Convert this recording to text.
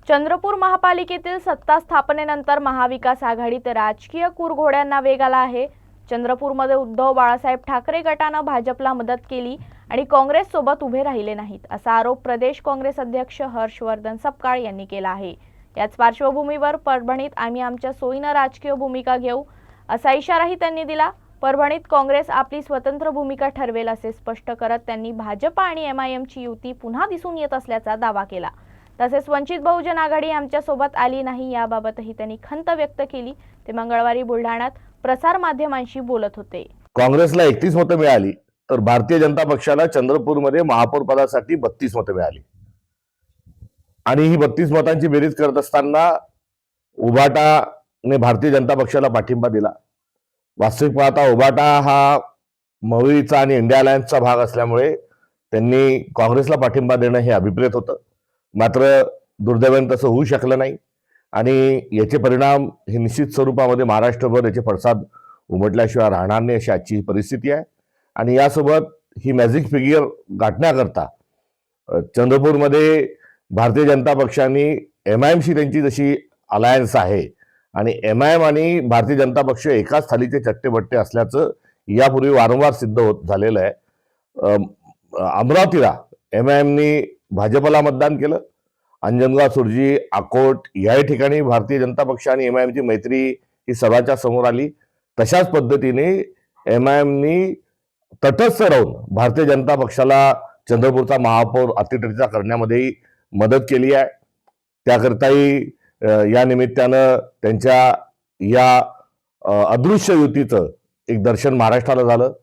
चंद्रपूर महापालिकेतील सत्ता स्थापनेनंतर महाविकास आघाडीत राजकीय कुरघोड्यांना वेग आला आहे। चंद्रपूरमध्ये उद्धव बाळासाहेब ठाकरे गटाने भाजपला मदत केली आणि काँग्रेस सोबत उभे राहिले नाहीत असा आरोप प्रदेश काँग्रेस अध्यक्ष हर्षवर्धन सपकाळ यांनी केला आहे। याच पार्श्वभूमीवर परभणीत आम्ही आमच्या सोयीने राजकीय भूमिका घेऊ असा इशाराही त्यांनी दिला। परभणीत काँग्रेस आपली स्वतंत्र भूमिका ठरवेल असे स्पष्ट करत त्यांनी भाजप आणि एमआयएमची युती पुन्हा दिसून येत असल्याचा दावा केला। तसेच वंचित बहुजन आघाडी आमच्या सोबत आली नाही याबाबतही त्यांनी खंत व्यक्त केली। ते मंगळवारी बुलढाण्यात प्रसार माध्यमांशी बोलत होते। काँग्रेसला 31 मतं मिळाली तर भारतीय जनता पक्षाला चंद्रपूरमध्ये महापौर पदासाठी 32 मतं मिळाली आणि ही 32 मतांची बेरीज करत असताना उभाटाने भारतीय जनता पक्षाला पाठिंबा दिला। वास्तविक पाहता उभाटा हा मविळीचा आणि इंडिया अलायन्सचा भाग असल्यामुळे त्यांनी काँग्रेसला पाठिंबा देणं हे अभिप्रेत होतं, मात्र दुर्दैवाने तसं होऊ शकलं नाही आणि याचे परिणाम हे निश्चित स्वरूपामध्ये महाराष्ट्रभर याचे पडसाद उमटल्याशिवाय राहणार नाही अशी आजची परिस्थिती आहे। आणि यासोबत ही मॅजिक फिगर गाठण्याकरता चंद्रपूरमध्ये भारतीय जनता पक्षाने एमआयएमशी त्यांची जशी अलायन्स आहे आणि एमआयएम आणि भारतीय जनता पक्ष एकाच थालीचे चट्टेबट्टे असल्याचं यापूर्वी वारंवार सिद्ध होत झालेलं आहे। अमरावतीला एमआयएमनी भाजपला मतदान केलं, अंजनगाव, सुरजी, अकोट या ठिकाणी भारतीय जनता पक्ष आणि एमआयएमची मैत्री ही सर्वांच्या समोर आली। तशाच पद्धतीने एमआयएमनी तटस्थ राहून भारतीय जनता पक्षाला चंद्रपूरचा महापौर अतिथीचा करण्यामध्ये मदत केली आहे। त्याकरताही या निमित्तानं त्यांच्या या अदृश्य युतीचं एक दर्शन महाराष्ट्राला झालं।